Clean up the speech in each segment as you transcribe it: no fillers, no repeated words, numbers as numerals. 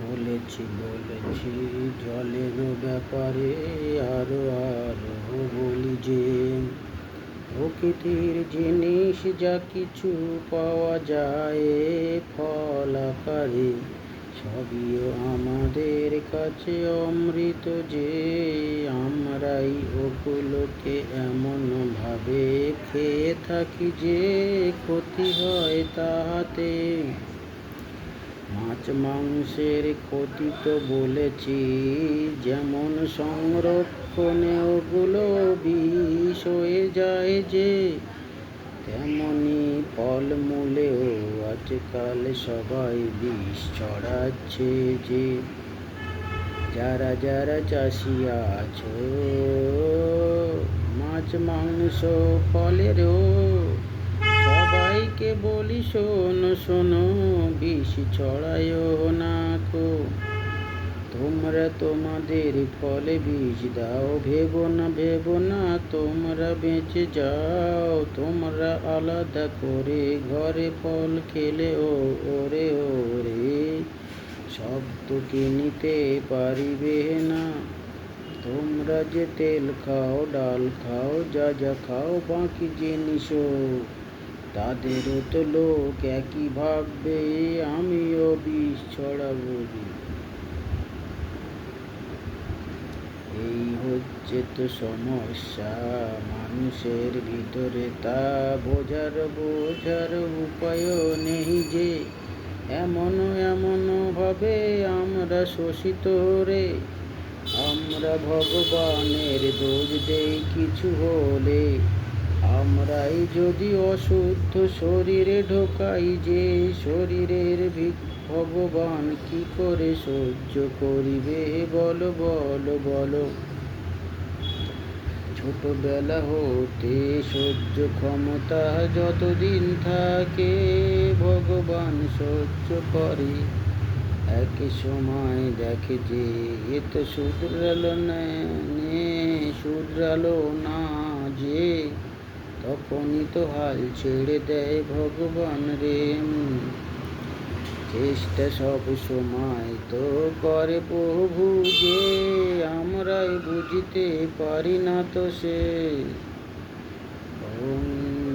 বলেছি জলের ব্যাপারে আরো আরো বলি যে প্রকৃতির জিনিস যা কিছু পাওয়া যায় ফল আকারে সবই আমাদের কাছে অমৃত যে আমরাই ওগুলোকে এমন ভাবে খেয়ে থাকি যে ক্ষতি হয় তাহাতে। মাছ মাংসের ক্ষতি তো বলেছি, যেমন সংরক্ষণে ওগুলো বিষ হয়ে যায় যে তেমনি ফলমূলেও আজকাল সবাই বিষ ছড়াচ্ছে যে। যারা যারা চাষি আছো মাছ মাংস ফলেরও সবাইকে বলি শোনো শোনো বিষ ছড়ায়ও না কো। তোমরা তোমাদের ফলে বিষ দাও, ভেবো না তোমরা বেঁচে যাও। তোমরা আলাদা করে ঘরে ফল খেলে ওরে ওরে সব তো নিতে পারিবে না। তোমরা যে তেল খাও ডাল খাও যা যা খাও বাকি জিনিসও তাদেরও তো লোক একই ভাববে আমিও বিষ ছড়াবো। এই হচ্ছে তো সমস্যা মানুষের ভিতরে, তা বোঝার উপায়ও নেই যে এমন ভাবে আমরা শোষিত রে। আমরা ভগবানের দোষ দেই কিছু হলে, আমরাই যদি অশুদ্ধ শরীরে ঢোকাই যে শরীরের ভগবান কি করে সহ্য করিবে বলো বলো বলো। ছোটবেলা হতে সহ্য ক্ষমতা যতদিন থাকে ভগবান সহ্য করে। এক সময় দেখে যে এ তো শুধরালো না যে তখনই তো হাল ছেড়ে দেয় ভগবান রে। চেষ্টা সব সময় তো করে প্রভু যে আমরাই বুঝতে পারি না তো সে। ওম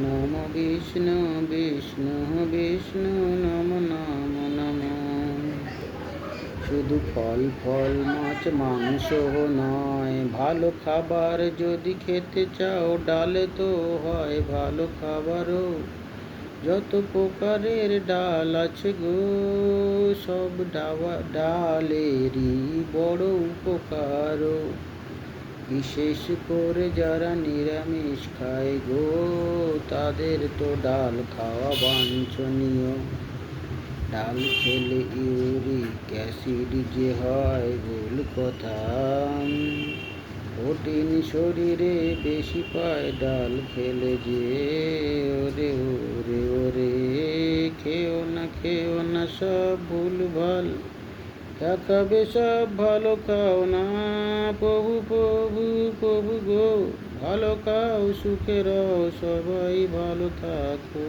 নম বিষ্ণু বিষ্ণু বিষ্ণু নম নম নম। শুধু ফল মাছ মাংস নয়, ভালো খাবার যদি খেতে চাও ডালে তো হয় ভালো খাবারও। যত প্রকারের ডাল আছে গো সব ডালেরই বড় উপকার। বিশেষ করে যারা নিরামিষ খায় গো তাদের তো ডাল খাওয়া বাঞ্ছনীয়। ডাল খেলে ইউরিক অ্যাসিড যে হয় ভুল কথা। প্রোটিন শরীরে বেশি পায় ডাল খেলে যে ওরে ওরে ওরে। খেও না সব ভুলভাল দেখাবে সব ভালো খাও না। প্রভু প্রভু প্রভু গো ভালো খাও সুখে রও সবাই ভালো থাকো।